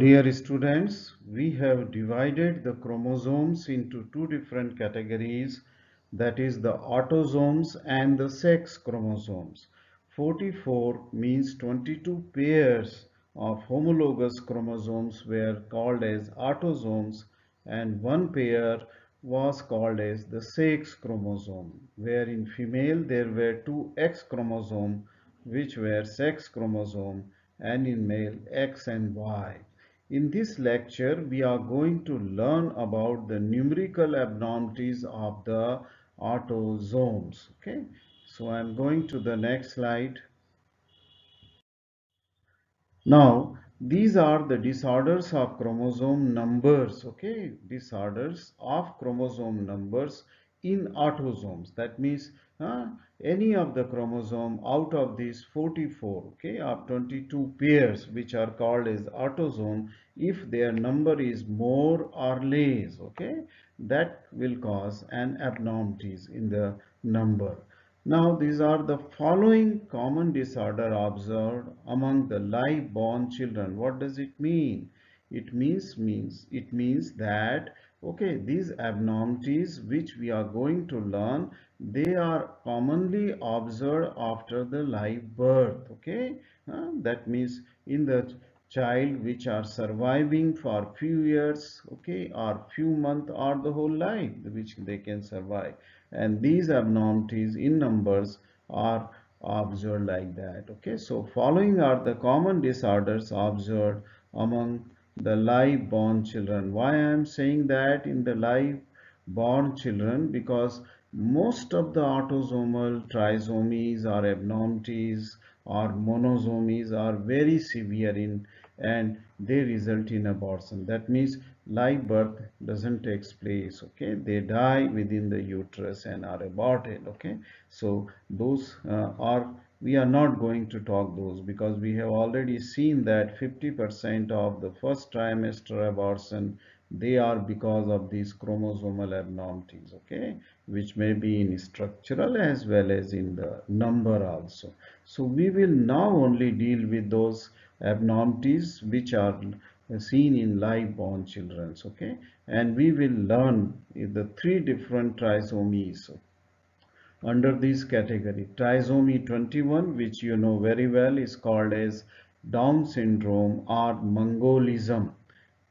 dear students, we have divided the chromosomes into two different categories, that is the autosomes and the sex chromosomes. 44 means 22 pairs of homologous chromosomes were called as autosomes, and one pair was called as the sex chromosome, where in female there were two X chromosomes which were sex chromosome, and in male X and Y. In this lecture, we are going to learn about the numerical abnormalities of the autosomes. Okay, so I am going to the next slide. Now, these are the disorders of chromosome numbers, okay? Disorders of chromosome numbers in autosomes. That means any of the chromosome out of these 44, okay, of 22 pairs which are called as autosome, if their number is more or less, okay, that will cause an abnormalities in the number. Now, these are the following common disorder observed among the live born children. What does it mean? It means that okay, these abnormalities which we are going to learn, they are commonly observed after the live birth. Okay, that means in the child which are surviving for few years, okay, or few months or the whole life which they can survive, and these abnormalities in numbers are observed like that. Okay, so following are the common disorders observed among the live born children. Why I am saying that in the live born children? Because most of the autosomal trisomies or abnormalities or monosomies are very severe in, and they result in abortion. That means live birth doesn't take place. Okay, they die within the uterus and are aborted. Okay, so those are, we are not going to talk those, because we have already seen that 50% of the first trimester abortion, they are because of these chromosomal abnormalities, okay, which may be in structural as well as in the number also. So we will now only deal with those abnormalities which are seen in live born children, okay, and we will learn the three different trisomies under this category. Trisomy 21, which you know very well, is called as Down syndrome or Mongolism.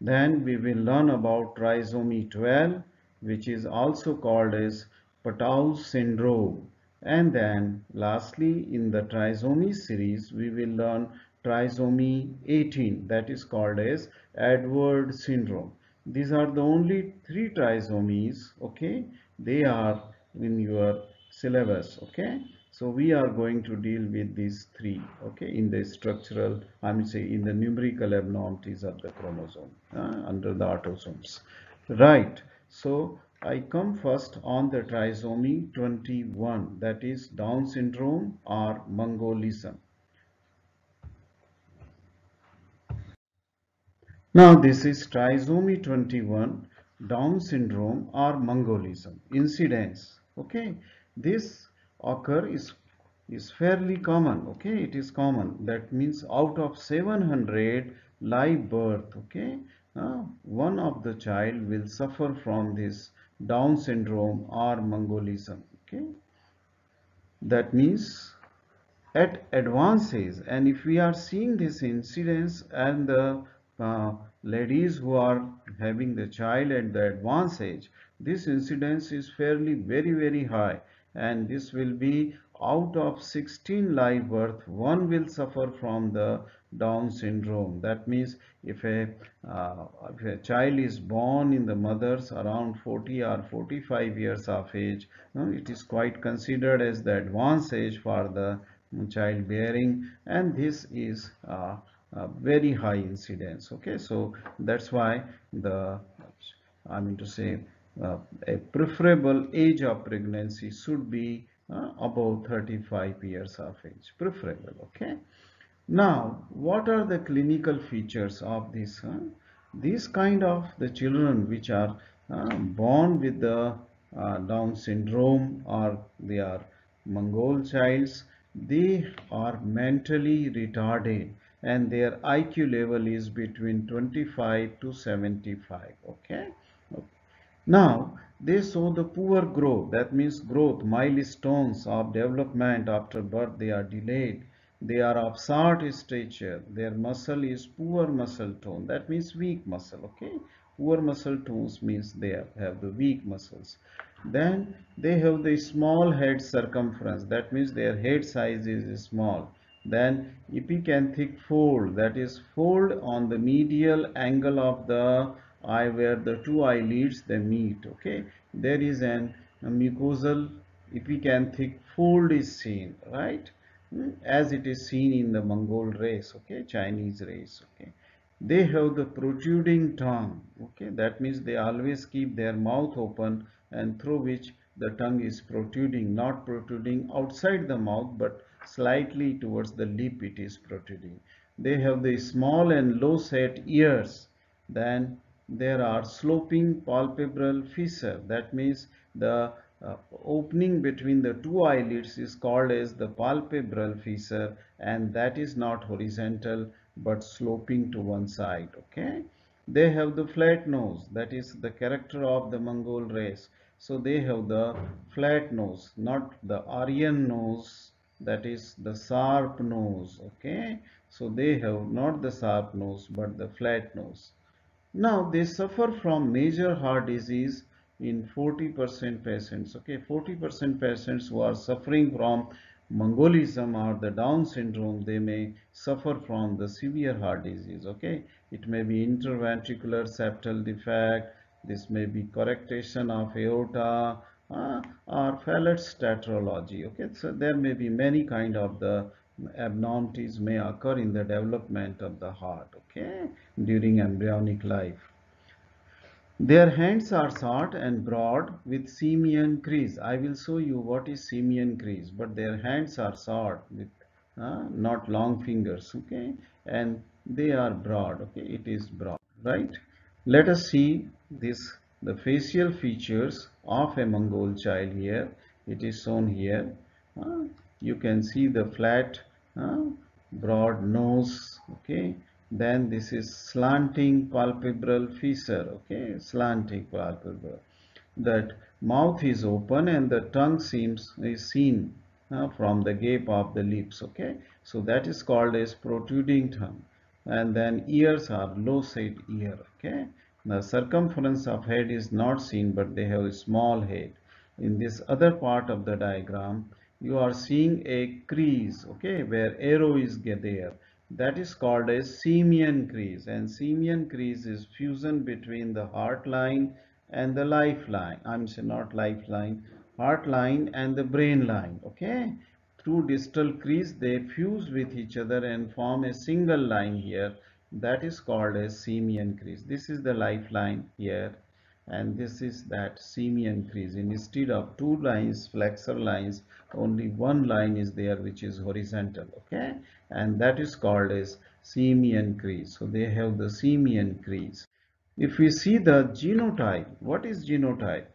Then we will learn about trisomy 12, which is also called as patau syndrome. And then lastly, in the trisomy series, we will learn trisomy 18, that is called as Edward syndrome. These are the only three trisomies, okay? They are in your syllabus, okay? So we are going to deal with these three, okay, in the structural, I mean say in the numerical abnormalities of the chromosome under the autosomes. Right. So I come first on the trisomy 21, that is Down syndrome or Mongolism. Now this is trisomy 21, Down syndrome or Mongolism. Incidence, okay, this occur is fairly common, okay, it is common. That means out of 700 live birth, okay, one of the child will suffer from this Down syndrome or Mongolism, okay. That means at advanced age, and if we are seeing this incidence and the ladies who are having the child at the advanced age, this incidence is fairly very high, and this will be out of 16 live birth, one will suffer from the Down syndrome. That means if a child is born in the mother's around 40 or 45 years of age, it is quite considered as the advanced age for the childbearing, and this is very high incidence. Okay, so that's why the, I mean to say, a preferable age of pregnancy should be above 35 years of age, preferable. Okay, now what are the clinical features of this? These kind of the children which are born with the Down syndrome, or they are Mongol childs, they are mentally retarded. and their IQ level is between 25 to 75. Okay. Now, they show the poor growth, that means growth, milestones of development after birth, they are delayed. They are of short stature. Their muscle is poor muscle tone, that means weak muscle, okay? Poor muscle tones means they have the weak muscles. Then they have the small head circumference, that means their head size is small. Then epicanthic fold, that is fold on the medial angle of the eye where the two eyelids they meet. Okay, there is a mucosal epicanthic fold is seen, right? As it is seen in the Mongol race, okay, Chinese race. Okay, they have the protruding tongue. Okay, that means they always keep their mouth open and through which the tongue is protruding, not protruding outside the mouth but slightly towards the lip it is protruding. They have the small and low set ears. Then there are sloping palpebral fissure, that means the opening between the two eyelids is called as the palpebral fissure, and that is not horizontal but sloping to one side. Okay, they have the flat nose, that is the character of the Mongol race. So they have the flat nose, not the Aryan nose, that is the sharp nose. Okay, so they have not the sharp nose but the flat nose. Now they suffer from major heart disease in 40% patients. Okay, 40% patients who are suffering from Mongolism or the Down syndrome, they may suffer from the severe heart disease. Okay, it may be interventricular septal defect. This may be correctation of aorta or Fallot statrology. Okay, so there may be many kind of the abnormalities may occur in the development of the heart. Okay, during embryonic life. Their hands are short and broad with simian crease. I will show you what is simian crease, but their hands are short with not long fingers, okay, and they are broad, okay, it is broad, right? Let us see this, the facial features of a Mongol child here. It is shown here. Uh, you can see the flat, uh, broad nose, okay. Then this is slanting palpebral fissure, okay, slanting palpebral. That mouth is open and the tongue seems is seen from the gape of the lips, okay. So that is called as protruding tongue. And then ears are low set ear, okay. The circumference of head is not seen, but they have a small head. In this other part of the diagram, you are seeing a crease, okay, where arrow is there. That is called a simian crease, and simian crease is fusion between the heart line and the lifeline. I'm saying not lifeline, heart line and the brain line, okay. Through distal crease, they fuse with each other and form a single line here. That is called a simian crease. This is the lifeline here, and this is that simian crease. Instead of two lines, flexor lines, only one line is there which is horizontal, okay, and that is called as simian crease. So they have the simian crease. If we see the genotype, what is genotype?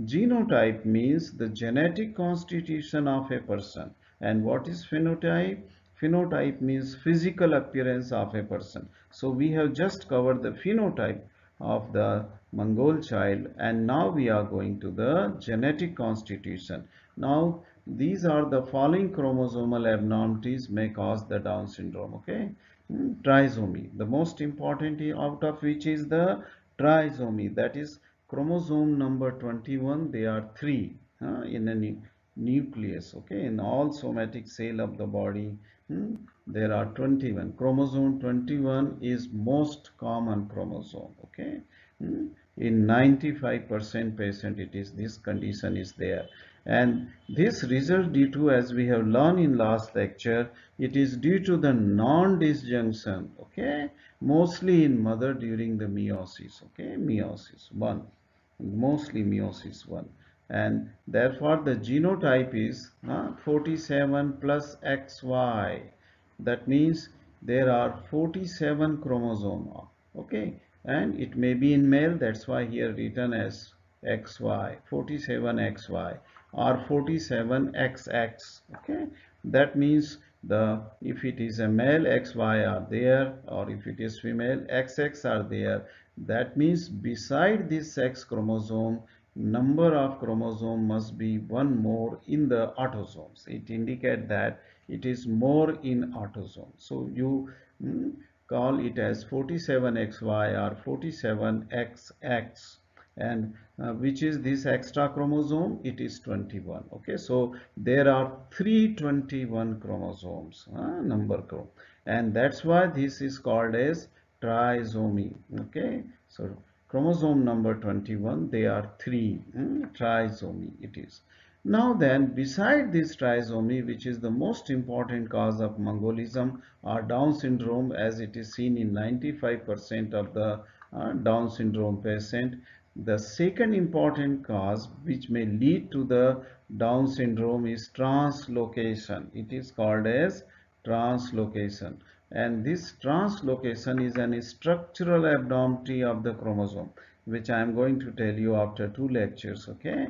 Genotype means the genetic constitution of a person. And what is phenotype? Phenotype means physical appearance of a person. So we have just covered the phenotype of the Mongol child, and now we are going to the genetic constitution. Now these are the following chromosomal abnormalities may cause the Down syndrome. Okay, trisomy, the most important out of which is the trisomy, that is chromosome number 21. They are three in a nucleus, okay, in all somatic cell of the body. There are 21. Chromosome 21 is most common chromosome, okay. In 95% patient it is, this condition is there, and this result due to, as we have learned in last lecture, it is due to the non-disjunction, okay, mostly in mother during the meiosis, okay, meiosis 1, mostly meiosis 1, and therefore the genotype is 47 plus XY. That means there are 47 chromosomes, okay, and it may be in male, that's why here written as XY, 47 XY or 47 XX, okay. That means if it is a male, XY are there, or if it is female, XX are there. That means beside this sex chromosome, number of chromosome must be one more in the autosomes. It indicates that it is more in autosomes. So you call it as 47XY or 47XX, and which is this extra chromosome? It is 21. Okay, so there are 321 chromosomes, and that's why this is called as trisomy. Okay, so chromosome number 21, they are three, trisomy it is. Now then, beside this trisomy, which is the most important cause of Mongolism or Down syndrome, as it is seen in 95% of the Down syndrome patient, the second important cause which may lead to the Down syndrome is translocation. It is called as translocation, and this translocation is an structural abnormality of the chromosome, which I am going to tell you after two lectures. Okay,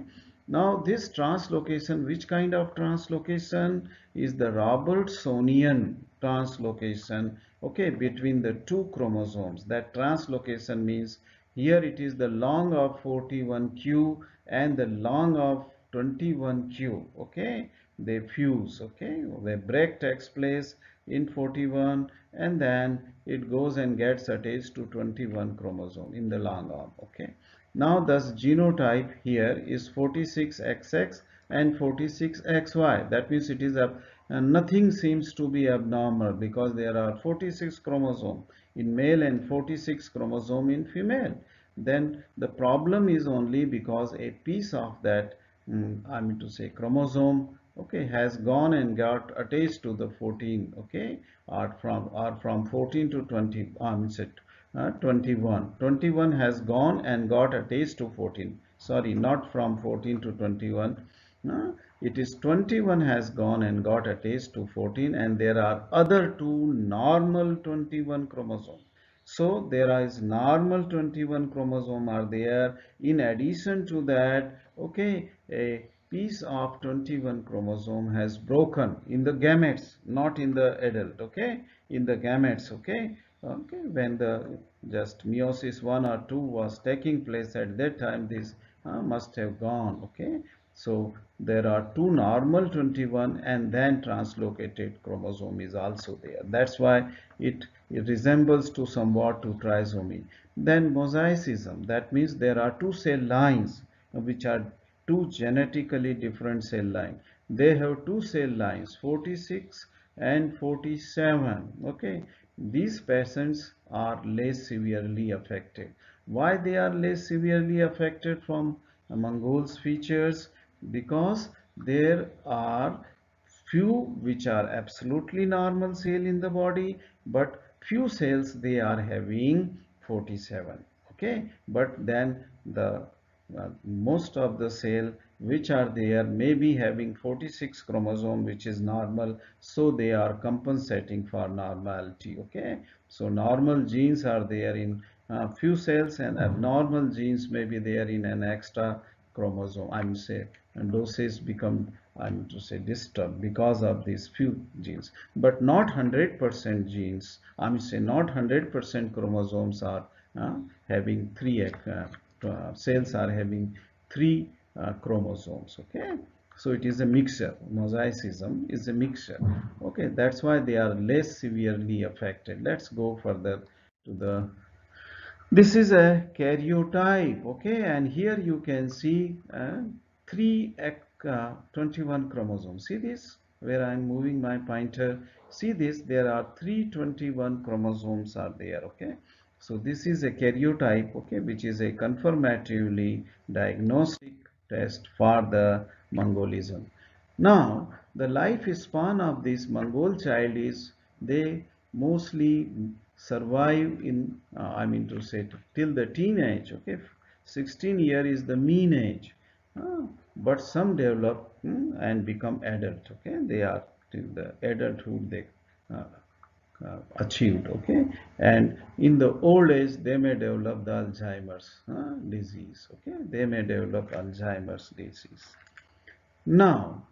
now this translocation, which kind of translocation, is the Robertsonian translocation, okay, between the two chromosomes. That translocation means here it is the long of 41q and the long of 21q. Okay, they fuse. Okay, the break takes place in 41, and then it goes and gets attached to 21 chromosome in the long arm. Okay, now thus genotype here is 46XX and 46XY. That means it is nothing seems to be abnormal, because there are 46 chromosome in male and 46 chromosome in female. Then the problem is only because a piece of that, I mean to say, chromosome, okay, has gone and got attached to the 14, okay, or from 14 to 20, 21 has gone and got attached to 14. Sorry, not from 14 to 21. It is 21 has gone and got attached to 14, and there are other two normal 21 chromosomes. So there is normal 21 chromosome are there. In addition to that, okay, a piece of 21 chromosome has broken in the gametes, not in the adult. Okay, in the gametes. Okay, okay, when the just meiosis 1 or 2 was taking place at that time, this must have gone. Okay, so there are two normal 21, and then translocated chromosome is also there. That's why it resembles to somewhat to trisomy. Then mosaicism, that means there are two cell lines which are two genetically different cell lines. They have two cell lines, 46 and 47. Okay, these patients are less severely affected. Why they are less severely affected from Mongol's features? Because there are few which are absolutely normal cell in the body, but few cells they are having 47. Okay, but then the most of the cell which are there may be having 46 chromosome, which is normal, so they are compensating for normality. Okay, so normal genes are there in few cells, and abnormal genes may be there in an extra chromosome. I'm say, and doses become, I'm to say, disturbed because of these few genes, but not 100% genes. I'm say not 100% chromosomes are having three cells are having three chromosomes. Okay, so it is a mixture. Mosaicism is a mixture. Okay, that's why they are less severely affected. Let's go further to the, this is a karyotype. Okay, and here you can see three 21 chromosomes. See this, where I am moving my pointer. See this, there are 321 chromosomes are there. Okay, so this is a karyotype, okay, which is a confirmatively diagnostic test for the Mongolism. Now, the lifespan of this Mongol child is, they mostly survive in, I mean to say, till the teenage. Okay, 16 year is the mean age, but some develop and become adult. Okay, they are till the adulthood they uh, achieved. Okay, and in the old age they may develop the Alzheimer's disease. Okay, they may develop Alzheimer's disease. Now,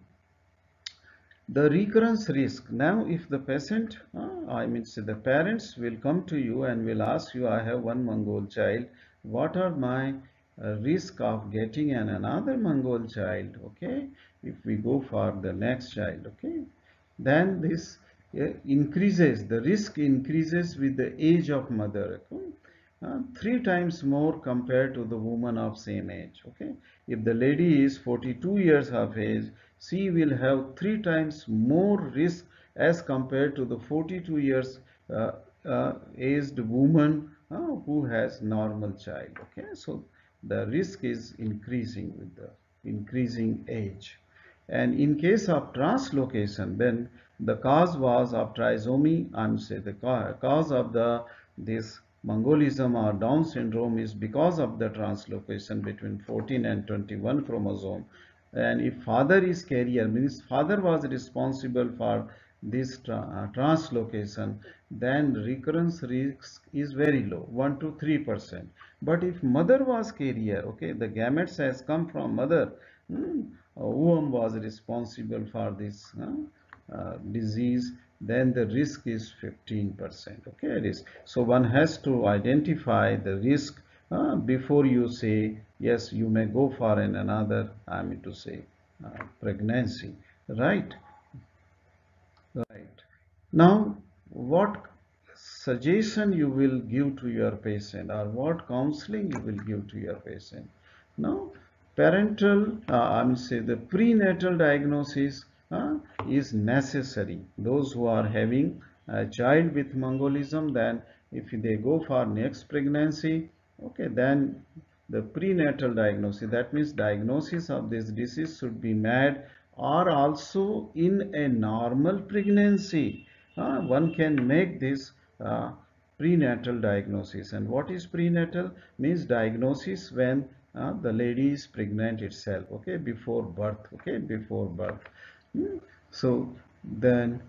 The recurrence risk. Now, if the patient, say the parents will come to you and will ask you, I have one Mongol child, what are my risk of getting another Mongol child? Okay, if we go for the next child, okay, then this increases, the risk increases with the age of mother. Okay? 3 times more compared to the woman of same age. Okay, if the lady is 42 years of age, she will have 3 times more risk as compared to the 42 years uh, aged woman who has normal child. Okay, so the risk is increasing with the increasing age. And in case of translocation, then the cause was of trisomy, and say the cause of the this Mongolism or Down syndrome is because of the translocation between 14 and 21 chromosome. And if father is carrier, means father was responsible for this translocation, then recurrence risk is very low, 1 to 3%. But if mother was carrier, okay, the gametes has come from mother, whom was responsible for this disease, then the risk is 15%. Okay, risk. So one has to identify the risk before you say yes, you may go for another, I mean to say, pregnancy, right? Right. Now, what suggestion you will give to your patient, or what counseling you will give to your patient? Now, parental, I mean say the prenatal diagnosis is necessary. Those who are having a child with Mongolism, then if they go for next pregnancy, okay, then the prenatal diagnosis, that means diagnosis of this disease should be made, or also in a normal pregnancy. One can make this prenatal diagnosis. And what is prenatal? Means diagnosis when the lady is pregnant itself, okay, before birth, okay, before birth. Hmm. So then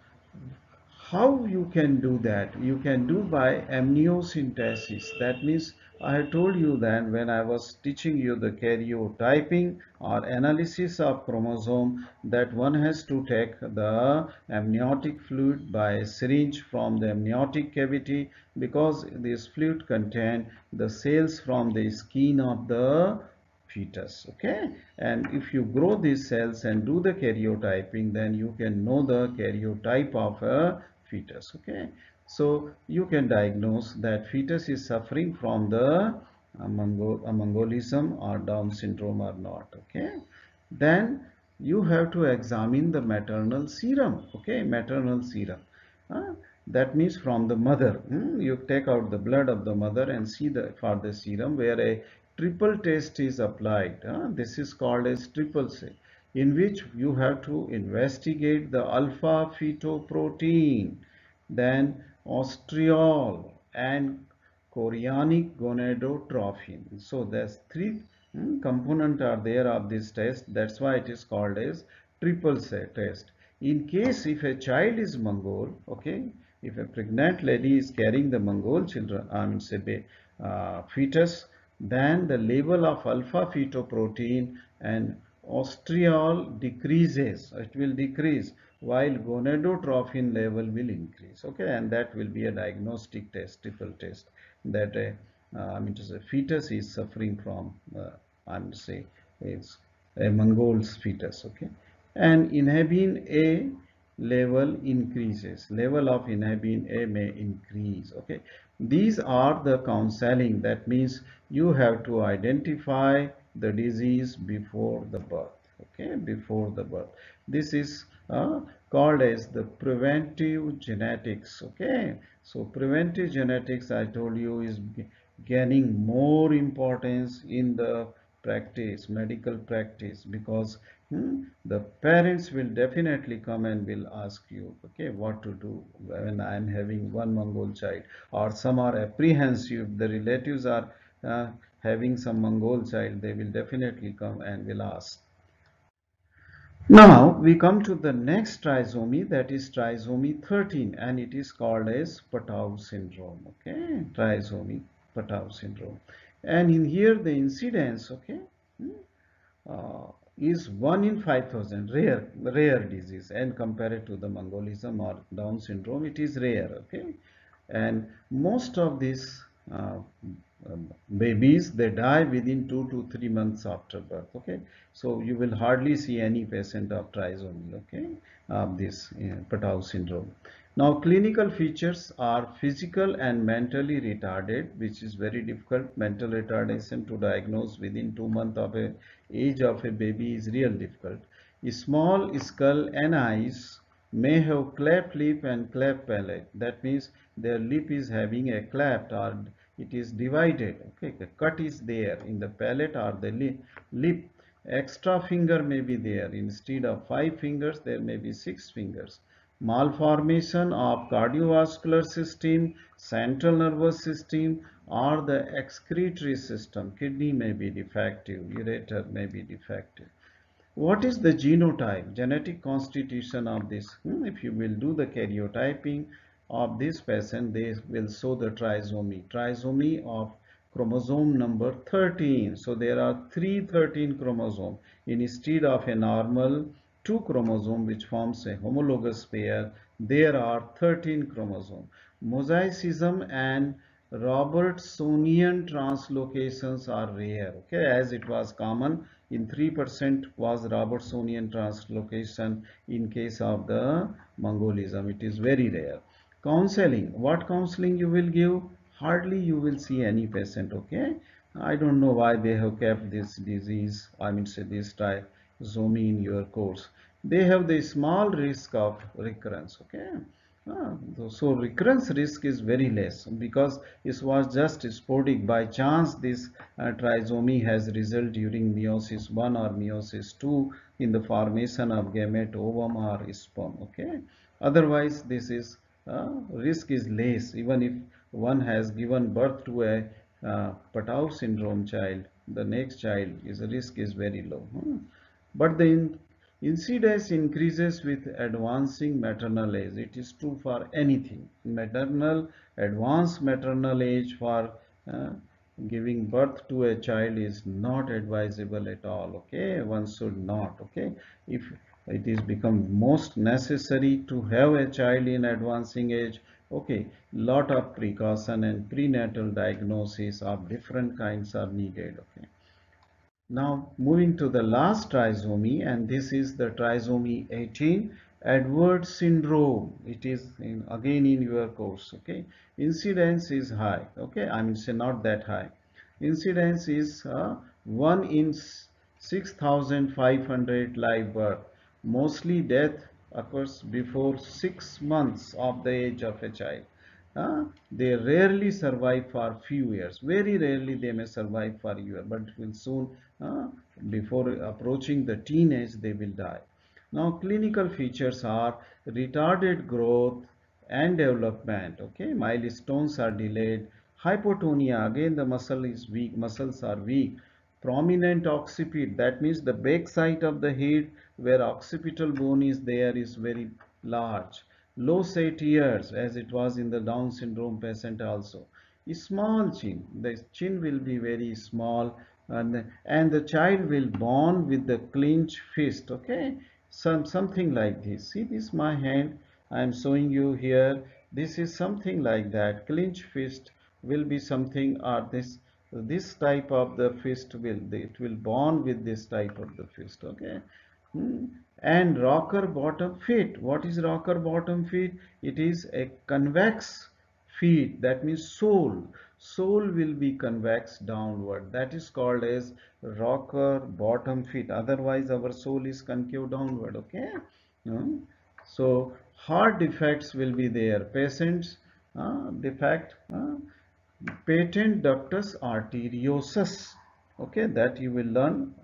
how you can do that? You can do by amniocentesis. That means I told you then when I was teaching you the karyotyping or analysis of chromosome, that one has to take the amniotic fluid by syringe from the amniotic cavity, because this fluid contains the cells from the skin of the fetus. Okay, and if you grow these cells and do the karyotyping, then you can know the karyotype of a fetus. Okay, so you can diagnose that fetus is suffering from the Mongolism or Down syndrome or not. Okay, then you have to examine the maternal serum. Okay, maternal serum. Uh, that means from the mother. You take out the blood of the mother and see the for the serum where a triple test is applied. This is called as triple C, in which you have to investigate the alpha fetoprotein, then ostriol and chorionic gonadotrophin. So there's three component are there of this test. That's why it is called as triple C test. In case if a child is Mongol, okay, if a pregnant lady is carrying the Mongol children, I mean say fetus, then the level of alpha fetoprotein and ostriol decreases. It will decrease while gonadotrophin level will increase. Okay, and that will be a diagnostic test, triple test, that I mean to say fetus is suffering from. I mean to say it's a Mongol's fetus. Okay, and inhibin A level increases, level of inhibin A may increase. Okay, these are the counseling. That means you have to identify the disease before the birth. Okay, before the birth. This is called as the preventive genetics. Okay, so preventive genetics, I told you, is gaining more importance in the practice, medical practice, because the parents will definitely come and will ask you, okay, what to do when I am having one Mongol child, or some are apprehensive, the relatives are having some Mongol child, they will definitely come and will ask. Now we come to the next trisomy, that is trisomy 13, and it is called as Patau syndrome. Okay, trisomy Patau syndrome, and in here the incidence, okay, uh, is 1 in 5,000, rare disease, and compared to the Mongolism or Down syndrome, it is rare. Okay, and most of these uh, babies, they die within 2 to 3 months after birth. Okay, so you will hardly see any patient of trisomy. Okay, this patau syndrome. Now, clinical features are physical and mentally retarded, which is very difficult. Mental retardation to diagnose within 2 months of a age of a baby is real difficult. A small skull and eyes may have cleft lip and cleft palate. That means their lip is having a cleft, or it is divided. Okay, the cut is there in the palate or the lip. Extra finger may be there. Instead of 5 fingers, there may be 6 fingers. Malformation of cardiovascular system, central nervous system, or the excretory system. Kidney may be defective, ureter may be defective. What is the genotype, genetic constitution of this? If you will do the karyotyping of this patient, they will show the trisomy of chromosome number 13. So there are 13 chromosomes instead of a normal 2 chromosome which forms a homologous pair. There are 13 chromosomes. Mosaicism and Robertsonian translocations are rare. Okay, as it was common in 3% was Robertsonian translocation in case of the Mongolism. It is very rare. Counseling. What counseling you will give? Hardly you will see any patient. Okay, I don't know why they have kept this disease, I mean say this trisomy in your course. They have the small risk of recurrence. Okay, so recurrence risk is very less because it was just sporadic. By chance, this trisomy has result during meiosis 1 or meiosis 2 in the formation of gamete, ovum or sperm. Okay, otherwise this is risk is less. Even if one has given birth to a patau syndrome child, the next child is risk is very low. But the incidence increases with advancing maternal age. It is true for anything. Advanced maternal age for uh, giving birth to a child is not advisable at all. Okay, one should not. Okay, if it is become most necessary to have a child in advancing age, okay, lot of precaution and prenatal diagnosis of different kinds are needed. Okay. Now moving to the last trisomy, and this is the trisomy 18, Edward syndrome. It is again in your course. Okay, incidence is high. Okay, I mean say not that high. Incidence is 1 in 6,500 live birth. Mostly death occurs before 6 months of the age of a child. They rarely survive for few years. Very rarely they may survive for a year, but will soon, before approaching the teenage, they will die. Now, clinical features are retarded growth and development. Okay, milestones are delayed. Hypotonia, again the muscle is weak, muscles are weak. Prominent occiput, that means the back side of the head where occipital bone is there is very large. Low set ears, as it was in the Down syndrome patient also. A small chin, the chin will be very small, and the child will born with the clenched fist. Okay, something like this. See this my hand, I am showing you here. This is something like that. Clenched fist will be something, or this type of the fist will, it will born with this type of the fist. Okay. Hmm. And rocker bottom feet. What is rocker bottom feet? It is a convex feet. That means sole. Sole will be convex downward. That is called as rocker bottom feet. Otherwise, our sole is concave downward. Okay. Hmm. So heart defects will be there. Patients defect. Patent ductus arteriosus. Okay, that you will learn,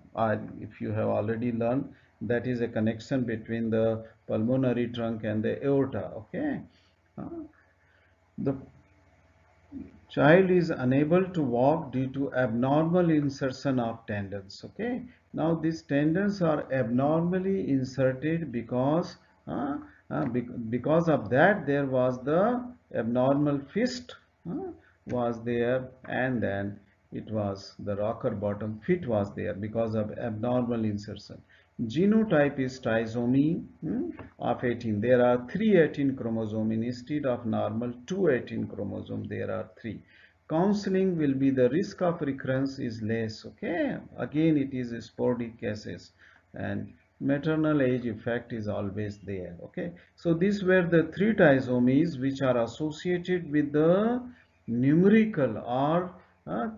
if you have already learned, that is a connection between the pulmonary trunk and the aorta. Okay, Uh, the child is unable to walk due to abnormal insertion of tendons. Okay, now these tendons are abnormally inserted because because of that there was the abnormal fist was there, and then it was the rocker bottom fit was there because of abnormal insertion. Genotype is trisomy of 18. There are 3 18 chromosomes instead of normal 2 18 chromosomes. There are 3. Counseling will be the risk of recurrence is less. Okay, again it is sporadic cases, and maternal age effect is always there. Okay, so these were the 3 trisomies which are associated with the numerical or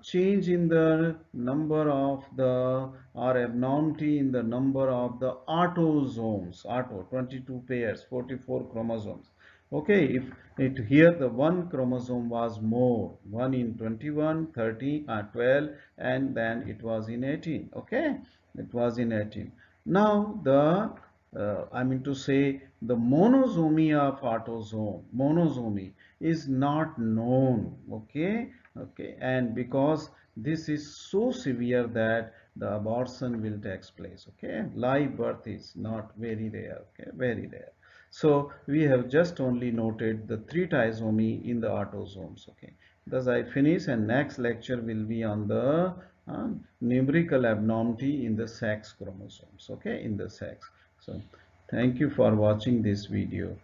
change in the number of the or abnormality in the number of the autosomes. 22 pairs, 44 chromosomes. Okay, if it here the one chromosome was more, one in 21, 30, 12, and then it was in 18. Okay, it was in 18. Now the I mean to say the monosomy of autosome, monosomy is not known. Okay, okay, and because this is so severe that the abortion will take place. Okay, live birth is not very rare. Okay, very rare. So we have just only noted the 3 trisomy in the autosomes. Okay, thus I finish, and next lecture will be on the numerical abnormality in the sex chromosomes. Okay, in the sex. So thank you for watching this video.